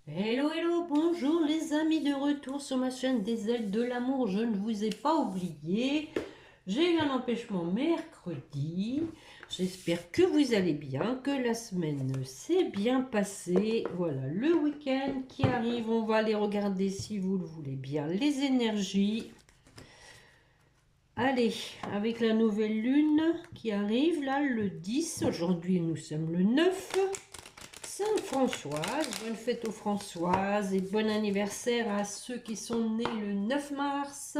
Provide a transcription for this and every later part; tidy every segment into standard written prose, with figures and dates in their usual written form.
Hello, hello, bonjour les amis, de retour sur ma chaîne des ailes de l'amour. Je ne vous ai pas oublié. J'ai eu un empêchement mercredi. J'espère que vous allez bien, que la semaine s'est bien passée. Voilà, le week-end qui arrive, on va aller regarder, si vous le voulez bien, les énergies. Allez, avec la nouvelle lune qui arrive là, le 10. Aujourd'hui, nous sommes le 9. Sainte Françoise, bonne fête aux Françoises et bon anniversaire à ceux qui sont nés le 9 mars.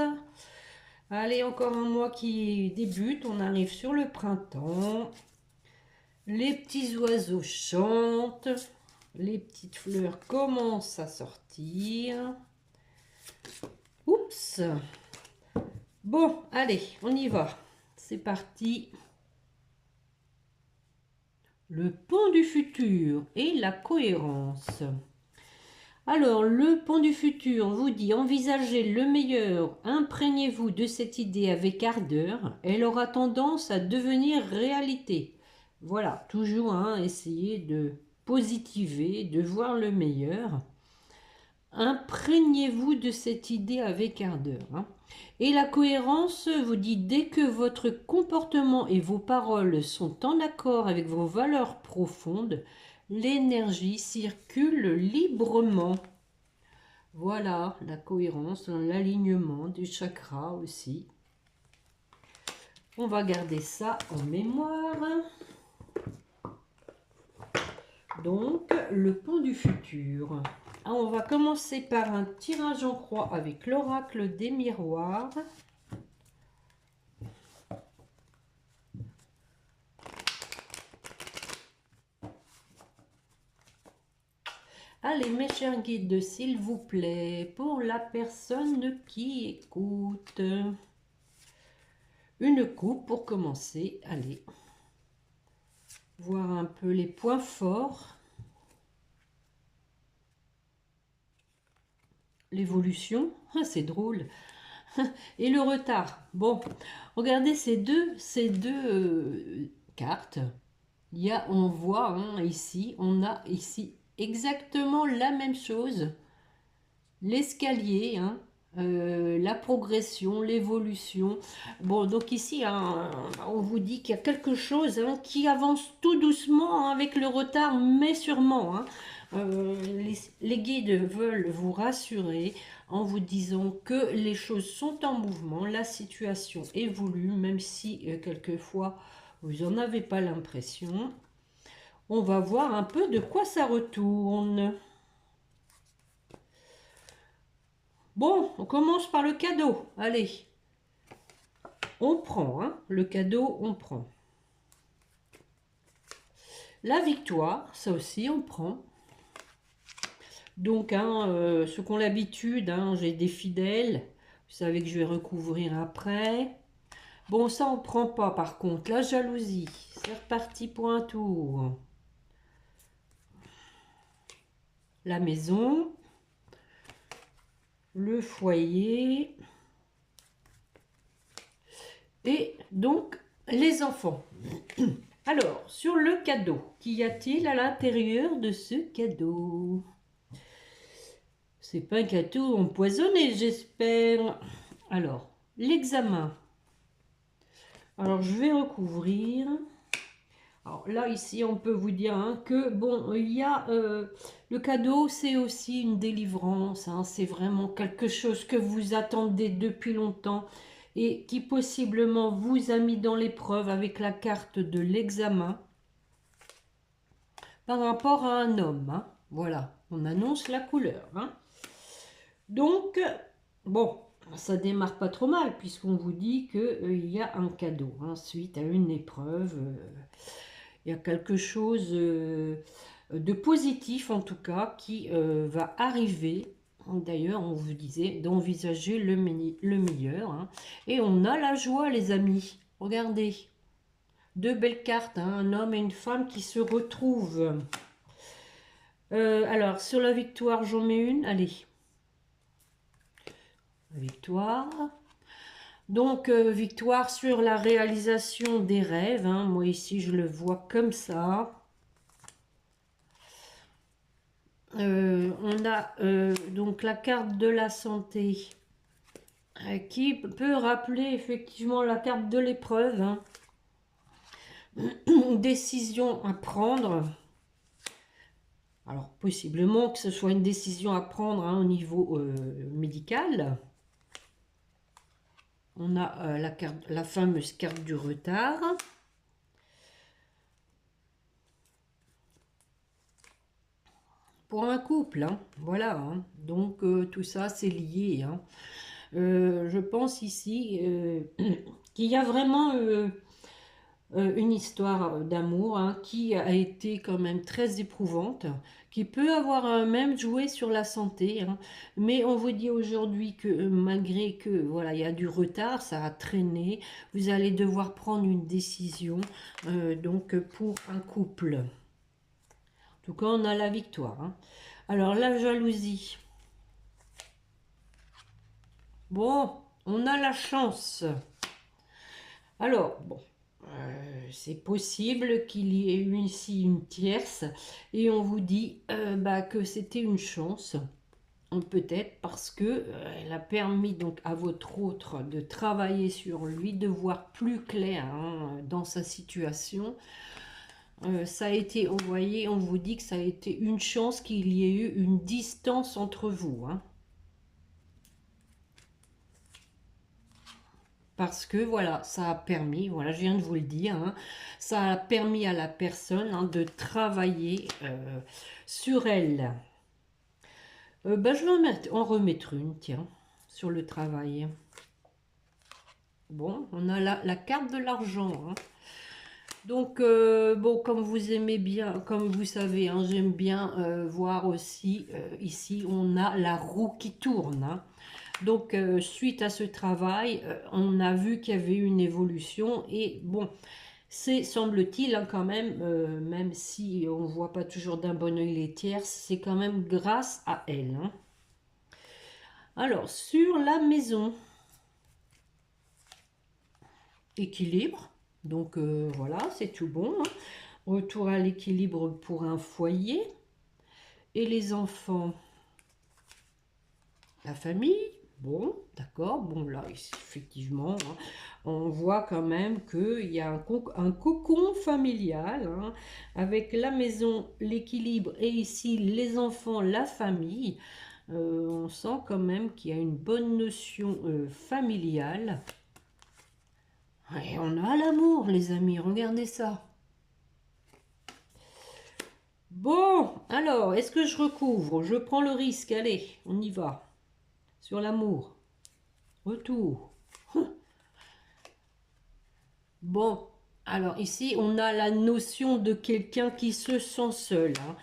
Allez, encore un mois qui débute, on arrive sur le printemps. Les petits oiseaux chantent, les petites fleurs commencent à sortir. Oups! Bon, allez, on y va. C'est parti. Le pont du futur et la cohérence. Alors, le pont du futur vous dit envisagez le meilleur, imprégnez-vous de cette idée avec ardeur, elle aura tendance à devenir réalité. Voilà, toujours essayer de positiver, de voir le meilleur. Imprégnez-vous de cette idée avec ardeur. Et la cohérence vous dit dès que votre comportement et vos paroles sont en accord avec vos valeurs profondes, l'énergie circule librement. Voilà, la cohérence, l'alignement du chakra aussi. On va garder ça en mémoire. Donc, le pont du futur. On va commencer par un tirage en croix avec l'oracle des miroirs. Allez, mes chers guides, s'il vous plaît, pour la personne qui écoute. Une coupe pour commencer. Allez, voir un peu les points forts. L'évolution, c'est drôle. Et le retard. Bon, regardez ces deux cartes. On voit ici, on a ici exactement la même chose. L'escalier, la progression, l'évolution. Bon, donc ici, on vous dit qu'il y a quelque chose qui avance tout doucement avec le retard, mais sûrement. Les guides veulent vous rassurer en vous disant que les choses sont en mouvement, la situation évolue, même si quelquefois vous n'en avez pas l'impression. On va voir un peu de quoi ça retourne. Bon, on commence par le cadeau. Allez, on prend, le cadeau, on prend. La victoire, ça aussi, on prend. Donc, ceux qui ont l'habitude, j'ai des fidèles. Vous savez que je vais recouvrir après. Bon, ça, on prend pas, par contre. La jalousie, c'est reparti pour un tour. La maison. Le foyer. Et donc, les enfants. Alors, sur le cadeau, qu'y a-t-il à l'intérieur de ce cadeau? C'est pas un cadeau empoisonné, j'espère. Alors, l'examen. Alors, je vais recouvrir. Alors là, ici, on peut vous dire que, bon, il y a le cadeau, c'est aussi une délivrance. C'est vraiment quelque chose que vous attendez depuis longtemps et qui possiblement vous a mis dans l'épreuve avec la carte de l'examen par rapport à un homme. Voilà, on annonce la couleur. Donc, bon, ça démarre pas trop mal puisqu'on vous dit qu'il y a un cadeau suite à une épreuve. Il y a quelque chose de positif en tout cas qui va arriver. D'ailleurs, on vous disait d'envisager le meilleur. Et on a la joie, les amis. Regardez. Deux belles cartes, un homme et une femme qui se retrouvent. Alors, sur la victoire, j'en mets une. Allez. La victoire. Donc, victoire sur la réalisation des rêves. Moi, ici, je le vois comme ça. On a donc la carte de la santé qui peut rappeler effectivement la carte de l'épreuve, hein. Une décision à prendre. Alors possiblement que ce soit une décision à prendre, hein, au niveau médical. On a la fameuse carte du retard. Pour un couple, hein, voilà, hein. Donc tout ça c'est lié, hein. Je pense ici qu'il y a vraiment une histoire d'amour, hein, qui a été quand même très éprouvante, qui peut avoir même joué sur la santé, hein. Mais on vous dit aujourd'hui que malgré que voilà, il y a du retard, ça a traîné, vous allez devoir prendre une décision donc pour un couple. En tout cas, on a la victoire, hein. Alors la jalousie. Bon, on a la chance. Alors, bon, c'est possible qu'il y ait eu ici une tierce et on vous dit bah, que c'était une chance. Peut-être parce que elle a permis donc à votre autre de travailler sur lui, de voir plus clair, hein, dans sa situation. Ça a été, vous voyez, on vous dit que ça a été une chance qu'il y ait eu une distance entre vous, hein. Parce que voilà, ça a permis, voilà, je viens de vous le dire, hein, ça a permis à la personne, hein, de travailler sur elle. Ben, je vais en remettre une, tiens, sur le travail. Bon, on a la carte de l'argent, hein. Donc, bon, comme vous aimez bien, comme vous savez, hein, j'aime bien voir aussi, ici, on a la roue qui tourne, hein. Donc, suite à ce travail, on a vu qu'il y avait une évolution et bon, c'est, semble-t-il, hein, quand même, même si on ne voit pas toujours d'un bon oeil les tierces, c'est quand même grâce à elle, hein. Alors, sur la maison, équilibre, donc voilà, c'est tout bon, hein. Retour à l'équilibre pour un foyer. Et les enfants, la famille, bon, d'accord, bon là, effectivement, hein, on voit quand même qu'il y a un cocon familial, hein, avec la maison, l'équilibre, et ici les enfants, la famille. On sent quand même qu'il y a une bonne notion familiale. Et on a l'amour, les amis, regardez ça. Bon, alors, est-ce que je recouvre? Je prends le risque, allez, on y va. Sur l'amour. Retour. Bon, alors ici, on a la notion de quelqu'un qui se sent seul, hein.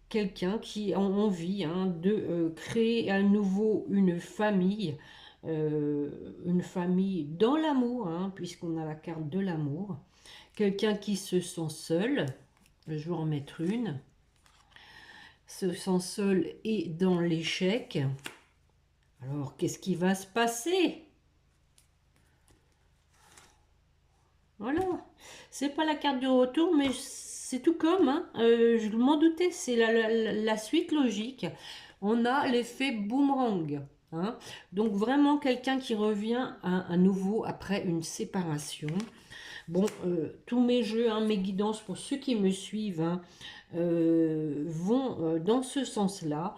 Quelqu'un qui a envie, hein, de créer à nouveau une famille dans l'amour, hein, puisqu'on a la carte de l'amour. Quelqu'un qui se sent seul, je vais en mettre une, se sent seul et dans l'échec. Alors, qu'est-ce qui va se passer? Voilà, c'est pas la carte du retour, mais c'est tout comme, hein. Je m'en doutais, c'est la suite logique. On a l'effet boomerang, hein. Donc vraiment quelqu'un qui revient à nouveau après une séparation. Bon, tous mes jeux, hein, mes guidances pour ceux qui me suivent, hein, vont dans ce sens-là.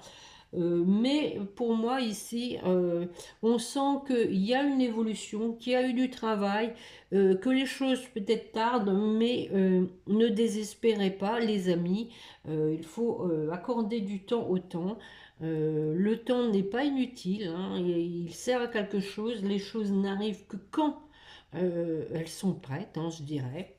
Mais pour moi ici, on sent qu'il y a une évolution, qu'il y a eu du travail, que les choses peut-être tardent, mais ne désespérez pas les amis. Il faut accorder du temps au temps. Le temps n'est pas inutile, hein, il sert à quelque chose. Les choses n'arrivent que quand elles sont prêtes, hein, je dirais.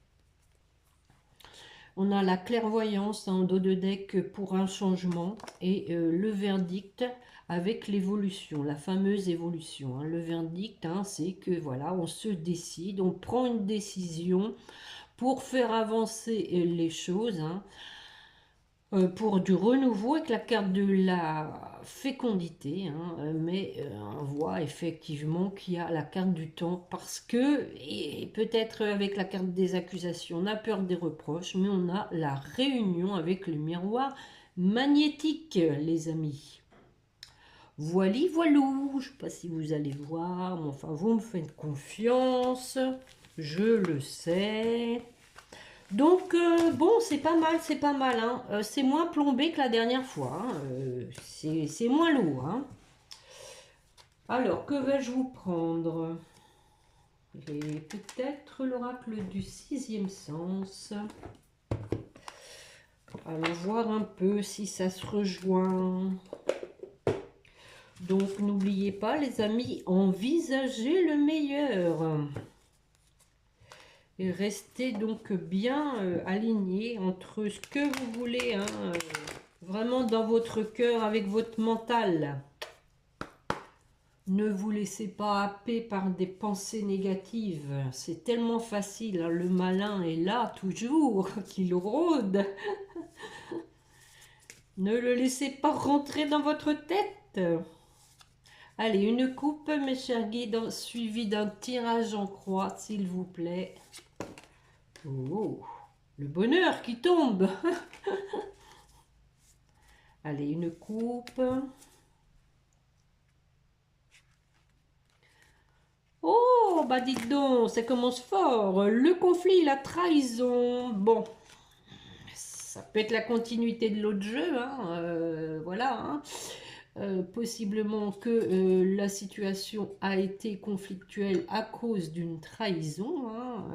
On a la clairvoyance en dos de deck pour un changement et le verdict avec l'évolution, la fameuse évolution, hein. Le verdict, hein, c'est que voilà, on se décide, on prend une décision pour faire avancer les choses, hein, pour du renouveau avec la carte de la fécondité, hein, mais on voit effectivement qu'il y a la carte du temps parce que, et peut-être avec la carte des accusations, on a peur des reproches, mais on a la réunion avec le miroir magnétique, les amis. Voili voilou, je ne sais pas si vous allez voir, mais enfin vous me faites confiance, je le sais. Donc bon, c'est pas mal, c'est pas mal, hein. C'est moins plombé que la dernière fois, hein. C'est moins lourd, hein. Alors, que vais-je vous prendre? Et peut-être l'oracle du sixième sens. Allons voir un peu si ça se rejoint. Donc, n'oubliez pas, les amis, envisagez le meilleur. Et restez donc bien alignés entre ce que vous voulez, hein, vraiment dans votre cœur, avec votre mental. Ne vous laissez pas happer par des pensées négatives. C'est tellement facile, hein, le malin est là toujours, qu'il rôde. Ne le laissez pas rentrer dans votre tête. Allez, une coupe, mes chers guides, suivie d'un tirage en croix, s'il vous plaît. Oh, le bonheur qui tombe. Allez, une coupe. Oh, bah dites donc, ça commence fort. Le conflit, la trahison. Bon, ça peut être la continuité de l'autre jeu, hein, voilà, hein. Possiblement que la situation a été conflictuelle à cause d'une trahison, hein.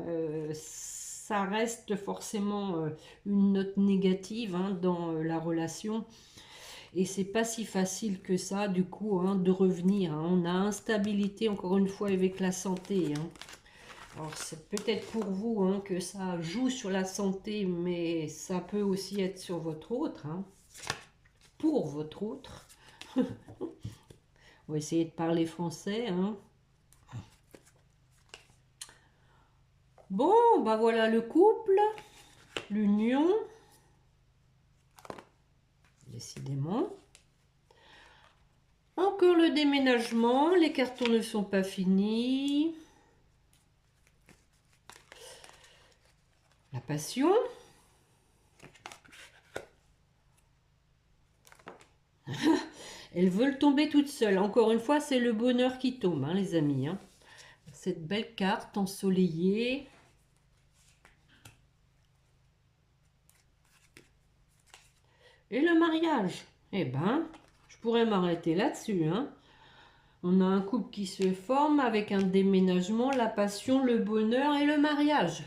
Ça reste forcément une note négative, hein, dans la relation. Et c'est pas si facile que ça, du coup, hein, de revenir, hein. On a instabilité, encore une fois, avec la santé, hein. Alors, c'est peut-être pour vous, hein, que ça joue sur la santé, mais ça peut aussi être sur votre autre, hein. Pour votre autre. On va essayer de parler français, hein. Bon, bah voilà le couple, l'union. Décidément. Encore le déménagement, les cartons ne sont pas finis. La passion. Elles veulent tomber toutes seules. Encore une fois, c'est le bonheur qui tombe, hein, les amis, hein. Cette belle carte ensoleillée. Et le mariage. Eh ben, je pourrais m'arrêter là-dessus, hein. On a un couple qui se forme avec un déménagement, la passion, le bonheur et le mariage.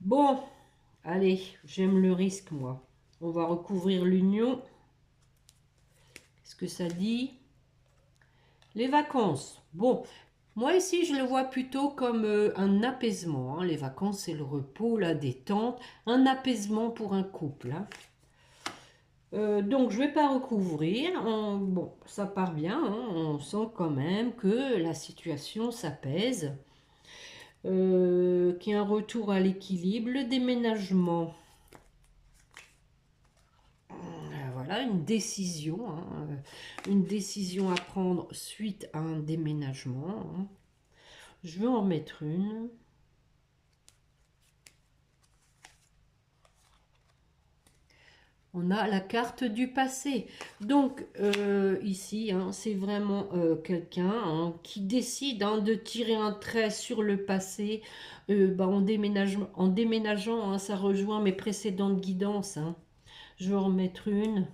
Bon, allez, j'aime le risque, moi. On va recouvrir l'union. Qu'est-ce que ça dit? Les vacances. Bon, moi ici, je le vois plutôt comme un apaisement, hein. Les vacances, c'est le repos, la détente. Un apaisement pour un couple, hein. Donc, je ne vais pas recouvrir. Bon, ça part bien, hein. On sent quand même que la situation s'apaise. Qu'il y a un retour à l'équilibre. Le déménagement. Voilà, une décision, hein. Une décision à prendre suite à un déménagement, hein. Je vais en remettre une. On a la carte du passé. Donc, ici, hein, c'est vraiment quelqu'un, hein, qui décide, hein, de tirer un trait sur le passé. Bah, en déménageant, hein, ça rejoint mes précédentes guidances, hein. Je vais en remettre une.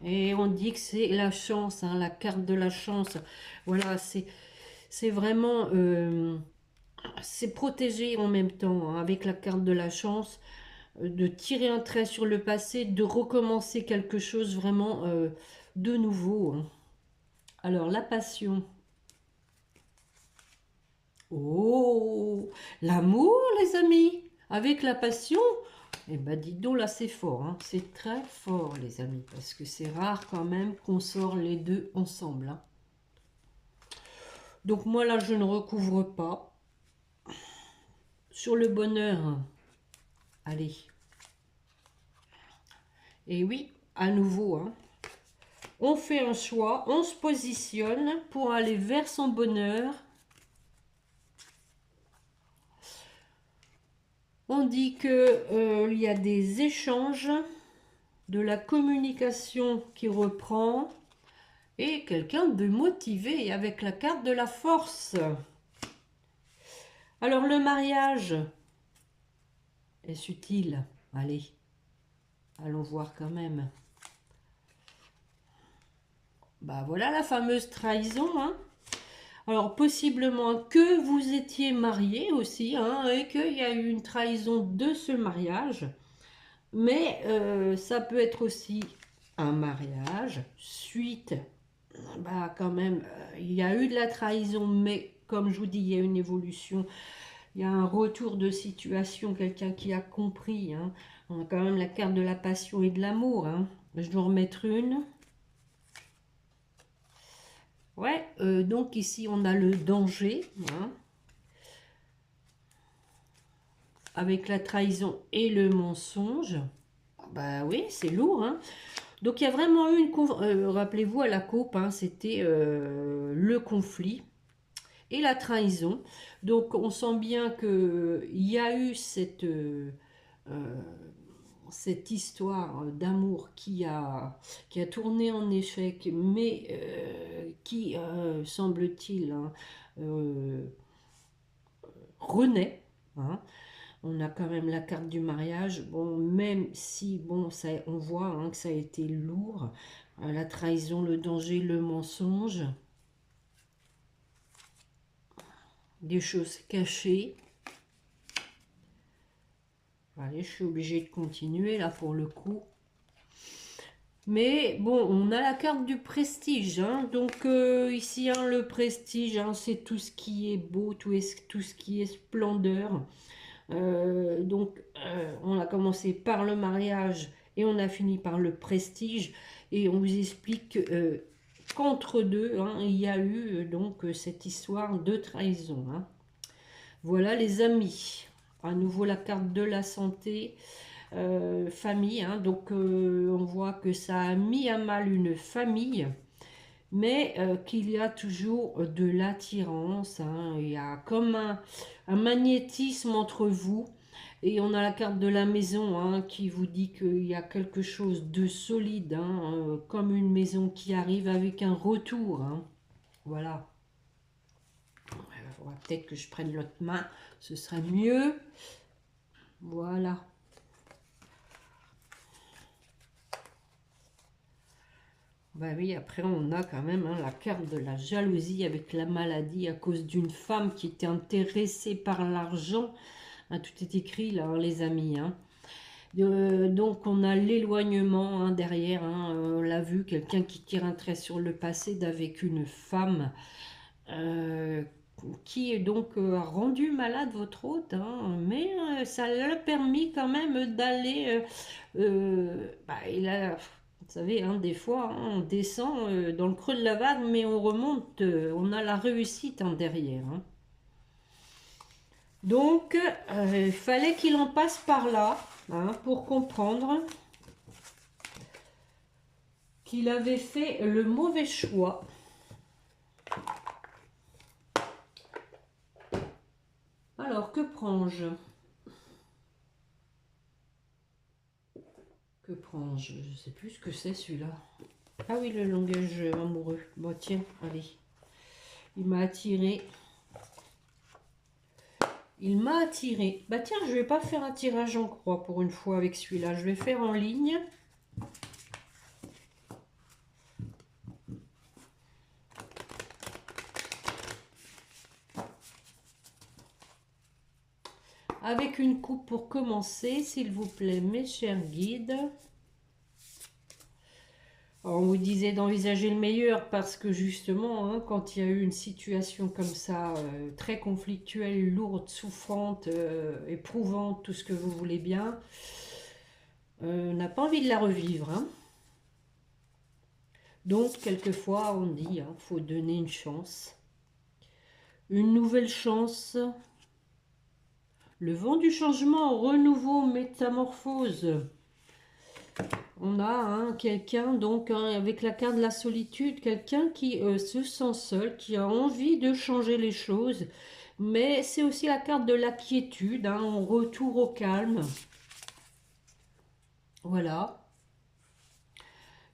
Et on dit que c'est la chance, hein, la carte de la chance. Voilà, c'est vraiment... c'est protégé en même temps, hein, avec la carte de la chance, de tirer un trait sur le passé, de recommencer quelque chose vraiment de nouveau, hein. Alors, la passion. Oh, l'amour, les amis, avec la passion. Eh ben, dis donc, là, c'est fort, hein. C'est très fort, les amis, parce que c'est rare quand même qu'on sort les deux ensemble, hein. Donc, moi, là, je ne recouvre pas. Sur le bonheur, allez. Et oui, à nouveau, hein, on fait un choix, on se positionne pour aller vers son bonheur. On dit que il y a des échanges, de la communication qui reprend et quelqu'un de motivé avec la carte de la force. Alors le mariage, est-ce utile? Allez, allons voir quand même. Bah voilà la fameuse trahison, hein. Alors possiblement que vous étiez marié aussi, hein, et qu'il y a eu une trahison de ce mariage. Mais ça peut être aussi un mariage suite, bah quand même, il y a eu de la trahison, mais comme je vous dis, il y a une évolution, il y a un retour de situation, quelqu'un qui a compris, hein. On a quand même la carte de la passion et de l'amour, hein. Je dois en remettre une. Ouais, donc ici on a le danger, hein, avec la trahison et le mensonge. Bah oui, c'est lourd, hein. Donc il y a vraiment eu une... rappelez-vous à la coupe, hein, c'était le conflit et la trahison. Donc on sent bien qu'il y a eu cette histoire d'amour qui a tourné en échec, mais qui, semble-t-il, hein, renaît. Hein. On a quand même la carte du mariage. Bon, même si, bon, ça, on voit, hein, que ça a été lourd. La trahison, le danger, le mensonge. Des choses cachées. Allez, je suis obligée de continuer là pour le coup. Mais bon, on a la carte du prestige. Hein, donc ici, hein, le prestige, hein, c'est tout ce qui est beau, tout ce qui est splendeur. Donc, on a commencé par le mariage et on a fini par le prestige. Et on vous explique qu'entre deux, hein, il y a eu donc cette histoire de trahison. Hein. Voilà les amis. À nouveau la carte de la santé, famille. Hein, donc, on voit que ça a mis à mal une famille. Mais qu'il y a toujours de l'attirance, hein, il y a comme un magnétisme entre vous, et on a la carte de la maison, hein, qui vous dit qu'il y a quelque chose de solide, hein, comme une maison qui arrive avec un retour, hein. Voilà. Peut-être que je prenne l'autre main, ce serait mieux. Voilà. Bah oui, après on a quand même, hein, la carte de la jalousie avec la maladie à cause d'une femme qui était intéressée par l'argent. Hein, tout est écrit là, hein, les amis. Hein. Donc on a l'éloignement, hein, derrière. Hein, on l'a vu, quelqu'un qui tire un trait sur le passé d'avec une femme qui donc a rendu malade votre hôte. Hein, mais ça l'a permis quand même d'aller... il a... Vous savez, hein, des fois, hein, on descend dans le creux de la vague, mais on remonte, on a la réussite, hein, derrière. Hein. Donc, il fallait qu'il en passe par là, hein, pour comprendre qu'il avait fait le mauvais choix. Alors, que prends-je? Que prends-je? Je ne sais plus ce que c'est celui-là. Ah oui, le langage amoureux. Bon, tiens, allez. Il m'a attiré. Il m'a attiré. Bah tiens, je vais pas faire un tirage en croix pour une fois avec celui-là. Je vais faire en ligne. Avec une coupe pour commencer, s'il vous plaît, mes chers guides. Alors, on vous disait d'envisager le meilleur parce que justement, hein, quand il y a eu une situation comme ça, très conflictuelle, lourde, souffrante, éprouvante, tout ce que vous voulez bien, on n'a pas envie de la revivre. Hein. Donc, quelquefois, on dit, hein, faut donner une chance. Une nouvelle chance. Le vent du changement, renouveau, métamorphose. On a quelqu'un, donc, avec la carte de la solitude, quelqu'un qui se sent seul, qui a envie de changer les choses. Mais c'est aussi la carte de la quiétude, retour au calme. Voilà.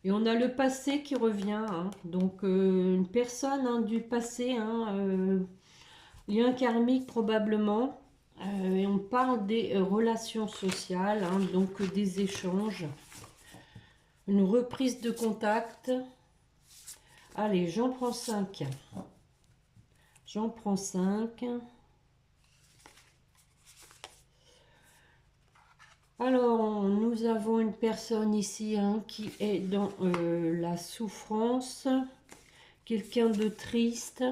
Et on a le passé qui revient. Donc, une personne du passé, lien karmique probablement. Et on parle des relations sociales, donc des échanges. Une reprise de contact. Allez, j'en prends 5. J'en prends 5. Alors, nous avons une personne ici qui est dans la souffrance. Quelqu'un de triste.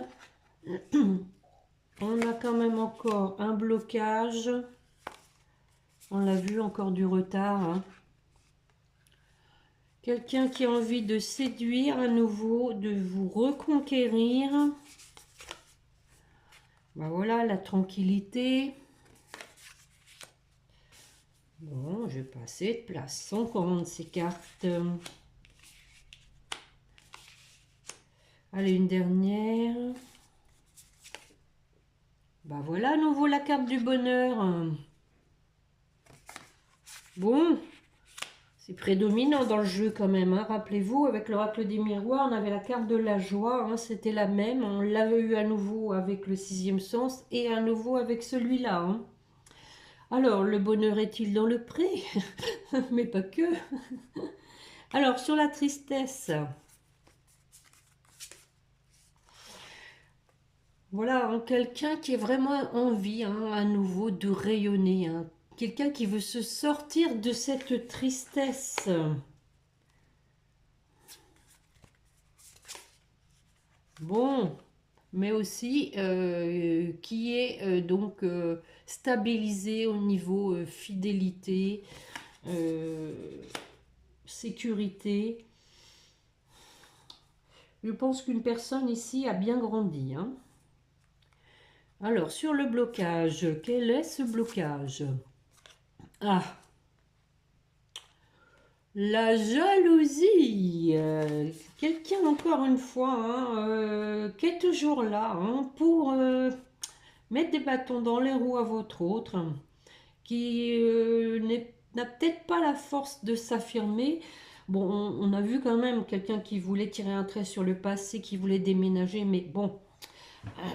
On a quand même encore un blocage. On l'a vu, encore du retard. Quelqu'un qui a envie de séduire à nouveau, de vous reconquérir. Ben voilà, la tranquillité. Bon, je vais passer de place sans prendre ces cartes. Allez, une dernière. Ben voilà, à nouveau la carte du bonheur. Bon, c'est prédominant dans le jeu quand même. Rappelez-vous, avec l'oracle des miroirs, on avait la carte de la joie. C'était la même. On l'avait eu à nouveau avec le sixième sens et à nouveau avec celui-là. Alors, le bonheur est-il dans le pré? Mais pas que. Alors, sur la tristesse. Voilà, quelqu'un qui a vraiment envie à nouveau de rayonner. Quelqu'un qui veut se sortir de cette tristesse. Bon, mais aussi qui est donc stabilisé au niveau fidélité, sécurité. Je pense qu'une personne ici a bien grandi. Alors, sur le blocage, quel est ce blocage? Ah, la jalousie. Quelqu'un, encore une fois, qui est toujours là pour mettre des bâtons dans les roues à votre autre, qui n'a peut-être pas la force de s'affirmer. Bon, on a vu quand même quelqu'un qui voulait tirer un trait sur le passé, qui voulait déménager, mais bon,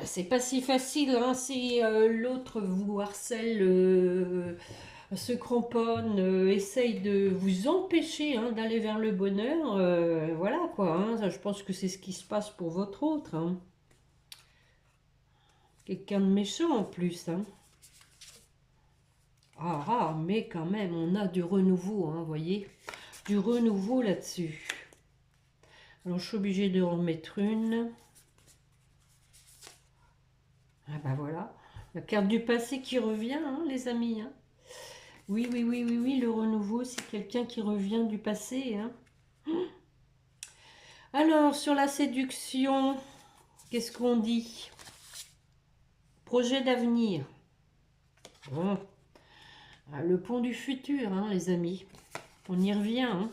c'est pas si facile si l'autre vous harcèle, se cramponne, essaye de vous empêcher d'aller vers le bonheur. Voilà quoi, ça, je pense que c'est ce qui se passe pour votre autre. Quelqu'un de méchant en plus. Mais quand même, on a du renouveau, vous voyez, du renouveau là-dessus. Alors, je suis obligée de remettre une. Ah bah voilà, la carte du passé qui revient, les amis. Oui, oui, oui, oui, oui, le renouveau, c'est quelqu'un qui revient du passé. Alors, sur la séduction, qu'est-ce qu'on dit? Projet d'avenir. Bon. Le pont du futur, les amis. On y revient.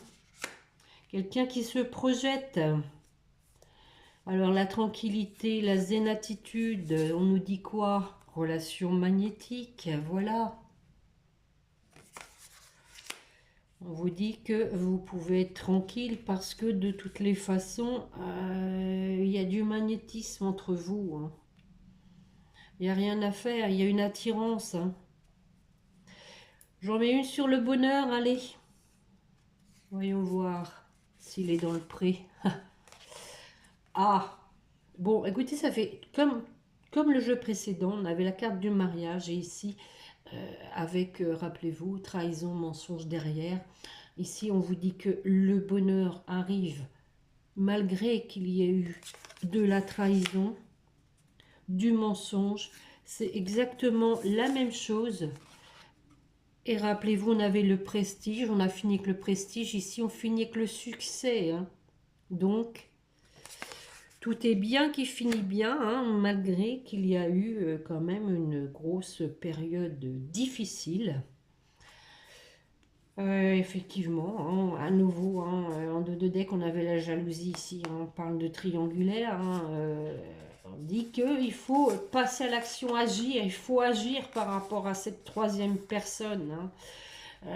Quelqu'un qui se projette. Alors, la tranquillité, la zénatitude, on nous dit quoi? Relation magnétique, voilà. On vous dit que vous pouvez être tranquille parce que de toutes les façons, il y a du magnétisme entre vous. Il n'y a rien à faire, il y a une attirance. J'en mets une sur le bonheur, allez. Voyons voir s'il est dans le pré. Ah, bon, écoutez, ça fait comme le jeu précédent, on avait la carte du mariage et ici, avec, rappelez-vous, trahison, mensonge derrière. Ici, on vous dit que le bonheur arrive malgré qu'il y ait eu de la trahison, du mensonge. C'est exactement la même chose. Et rappelez-vous, on avait le prestige, on a fini avec le prestige. Ici, on finit avec le succès. Donc, tout est bien qui finit bien, malgré qu'il y a eu quand même une grosse période difficile. Effectivement, hein, à nouveau, hein, en 2 deck, on avait la jalousie ici, hein, on parle de triangulaire, hein, on dit qu'il faut passer à l'action, agir, il faut agir par rapport à cette troisième personne, hein.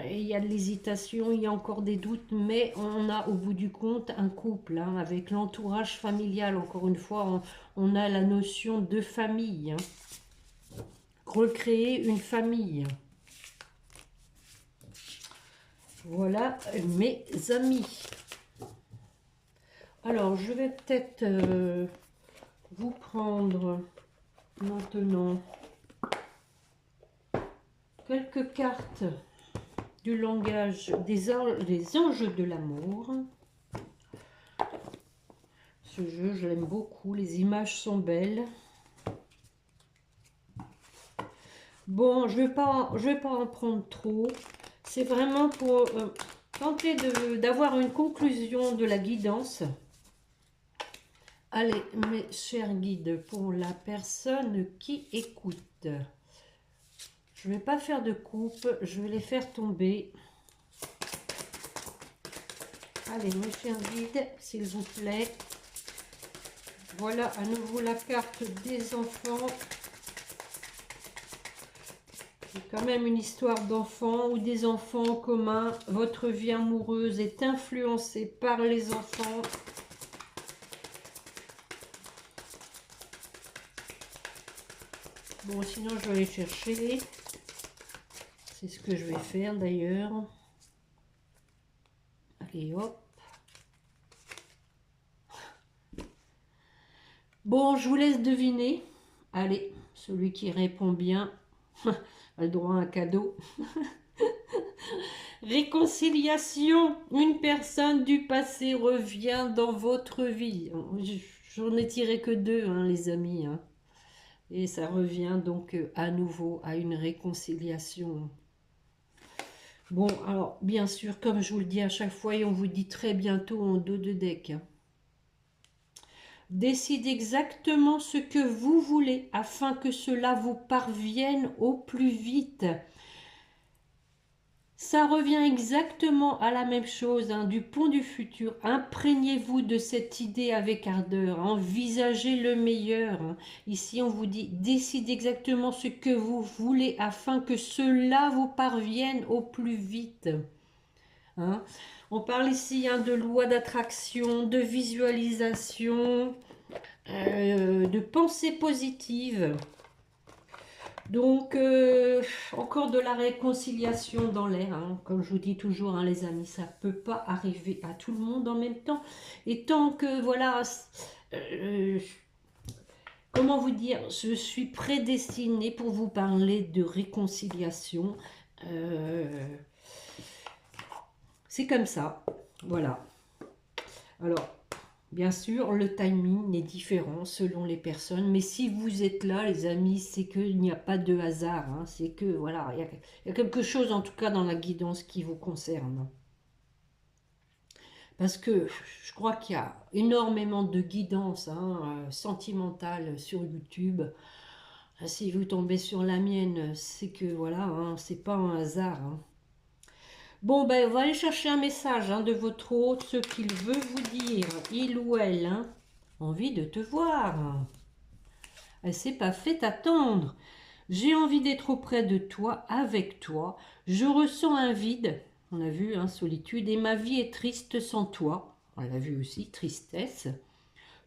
Il y a de l'hésitation, il y a encore des doutes, mais on a au bout du compte un couple, hein, avec l'entourage familial, encore une fois, on a la notion de famille, hein. Recréer une famille. Voilà mes amis. Alors, je vais peut-être vous prendre maintenant quelques cartes du langage des anges de l'amour. Ce jeu, je l'aime beaucoup. Les images sont belles. Bon, je vais pas en prendre trop. C'est vraiment pour tenter d'avoir une conclusion de la guidance. Allez, mes chers guides, pour la personne qui écoute, je ne vais pas faire de coupe, je vais les faire tomber. Allez, mes chers guides, s'il vous plaît. Voilà à nouveau la carte des enfants. C'est quand même une histoire d'enfants ou des enfants en commun. Votre vie amoureuse est influencée par les enfants. Bon, sinon je vais aller chercher. C'est ce que je vais faire d'ailleurs. Allez, hop. Bon, je vous laisse deviner. Allez, celui qui répond bien a le droit à un cadeau. Réconciliation. Une personne du passé revient dans votre vie. J'en ai tiré que 2, hein, les amis. Hein. Et ça revient donc à nouveau à une réconciliation. Bon, alors, bien sûr, comme je vous le dis à chaque fois, et on vous dit très bientôt en dos de deck. Hein. Décide exactement ce que vous voulez afin que cela vous parvienne au plus vite. Ça revient exactement à la même chose, hein, du pont du futur. Imprégnez-vous de cette idée avec ardeur, envisagez le meilleur. Hein. Ici, on vous dit, décide exactement ce que vous voulez afin que cela vous parvienne au plus vite. Hein. On parle ici hein, de loi d'attraction, de visualisation, de pensée positive. Donc, encore de la réconciliation dans l'air, hein. Comme je vous dis toujours, hein, les amis, ça ne peut pas arriver à tout le monde en même temps. Et tant que, voilà, comment vous dire, je suis prédestinée pour vous parler de réconciliation. C'est comme ça, voilà. Alors, bien sûr, le timing est différent selon les personnes, mais si vous êtes là, les amis, c'est qu'il n'y a pas de hasard. Hein, c'est que, voilà, il y a quelque chose, en tout cas, dans la guidance qui vous concerne. Parce que je crois qu'il y a énormément de guidance hein, sentimentale sur YouTube. Si vous tombez sur la mienne, c'est que, voilà, hein, c'est pas un hasard. Hein. Bon, ben, on va aller chercher un message hein, de votre hôte, ce qu'il veut vous dire, il ou elle, hein, envie de te voir. Elle s'est pas fait attendre. J'ai envie d'être auprès de toi, avec toi. Je ressens un vide, on a vu, hein, solitude, et ma vie est triste sans toi. On l'a vu aussi, tristesse.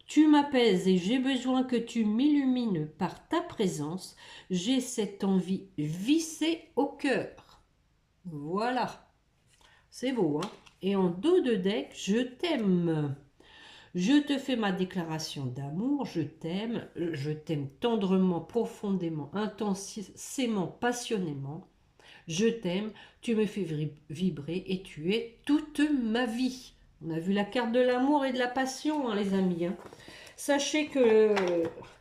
Tu m'apaises et j'ai besoin que tu m'illumines par ta présence. J'ai cette envie vissée au cœur. Voilà. C'est beau, hein? Et en dos de deck, je t'aime. Je te fais ma déclaration d'amour, je t'aime tendrement, profondément, intensément, passionnément. Je t'aime, tu me fais vibrer et tu es toute ma vie. On a vu la carte de l'amour et de la passion, hein, les amis. Hein. Sachez que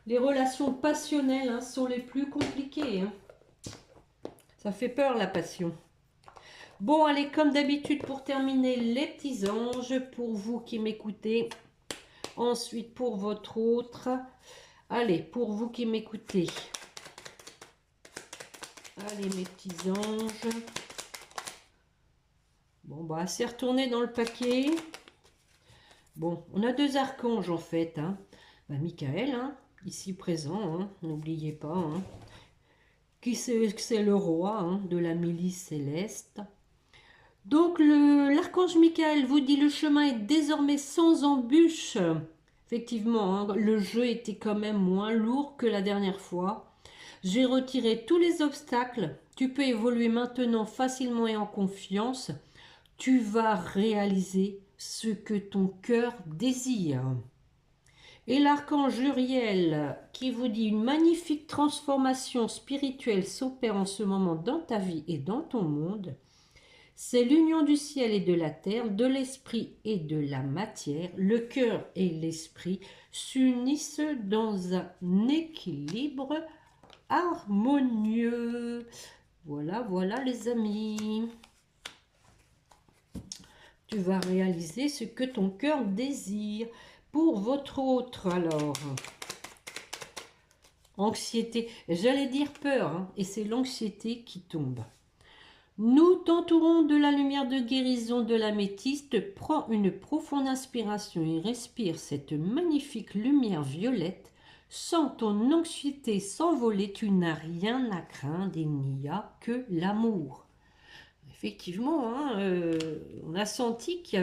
les relations passionnelles hein, sont les plus compliquées. Hein. Ça fait peur la passion. Bon, allez, comme d'habitude, pour terminer, les petits anges, pour vous qui m'écoutez. Ensuite, pour votre autre. Allez, pour vous qui m'écoutez. Allez, mes petits anges. Bon, bah, c'est retourné dans le paquet. Bon, on a deux archanges en fait. Hein. Bah, Michael, hein, ici présent, hein, n'oubliez pas. Hein, qui c'est le roi hein, de la milice céleste. Donc l'archange Michael vous dit le chemin est désormais sans embûche. Effectivement, hein, le jeu était quand même moins lourd que la dernière fois. J'ai retiré tous les obstacles. Tu peux évoluer maintenant facilement et en confiance. Tu vas réaliser ce que ton cœur désire. Et l'archange Uriel qui vous dit une magnifique transformation spirituelle s'opère en ce moment dans ta vie et dans ton monde. C'est l'union du ciel et de la terre, de l'esprit et de la matière. Le cœur et l'esprit s'unissent dans un équilibre harmonieux. Voilà, voilà les amis. Tu vas réaliser ce que ton cœur désire. Pour votre autre alors, anxiété, j'allais dire peur, hein, et c'est l'anxiété qui tombe. Nous t'entourons de la lumière de guérison de l'améthyste. Prends une profonde inspiration et respire cette magnifique lumière violette. Sens ton anxiété s'envoler, tu n'as rien à craindre, il n'y a que l'amour. Effectivement, hein, on a senti qu'il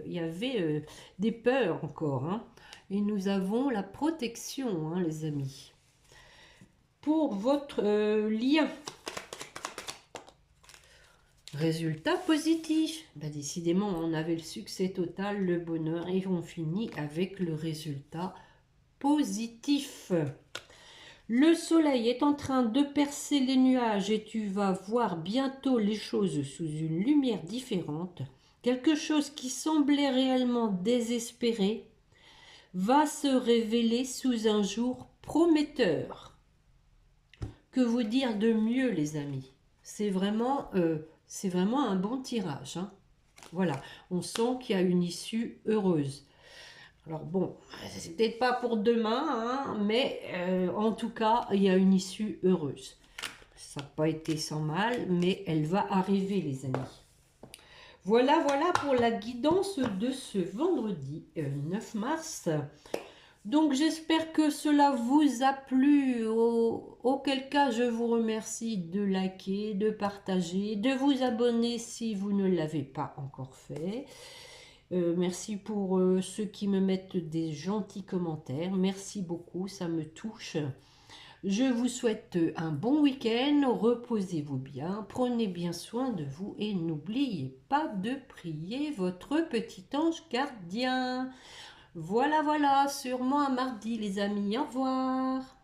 y avait des peurs encore. Hein, et nous avons la protection, hein, les amis. Pour votre lien, résultat positif. Ben, décidément, on avait le succès total, le bonheur, et on finit avec le résultat positif. Le soleil est en train de percer les nuages et tu vas voir bientôt les choses sous une lumière différente. Quelque chose qui semblait réellement désespéré va se révéler sous un jour prometteur. Que vous dire de mieux, les amis? C'est vraiment un bon tirage. Hein. Voilà, on sent qu'il y a une issue heureuse. Alors bon, c'est peut-être pas pour demain, hein, mais en tout cas, il y a une issue heureuse. Ça n'a pas été sans mal, mais elle va arriver, les amis. Voilà, voilà pour la guidance de ce vendredi 9 mars. Donc j'espère que cela vous a plu. Auquel cas, je vous remercie de liker, de partager, de vous abonner si vous ne l'avez pas encore fait. Merci pour ceux qui me mettent des gentils commentaires. Merci beaucoup, ça me touche. Je vous souhaite un bon week-end. Reposez-vous bien. Prenez bien soin de vous et n'oubliez pas de prier votre petit ange gardien. Voilà, voilà, sûrement un mardi, les amis. Au revoir.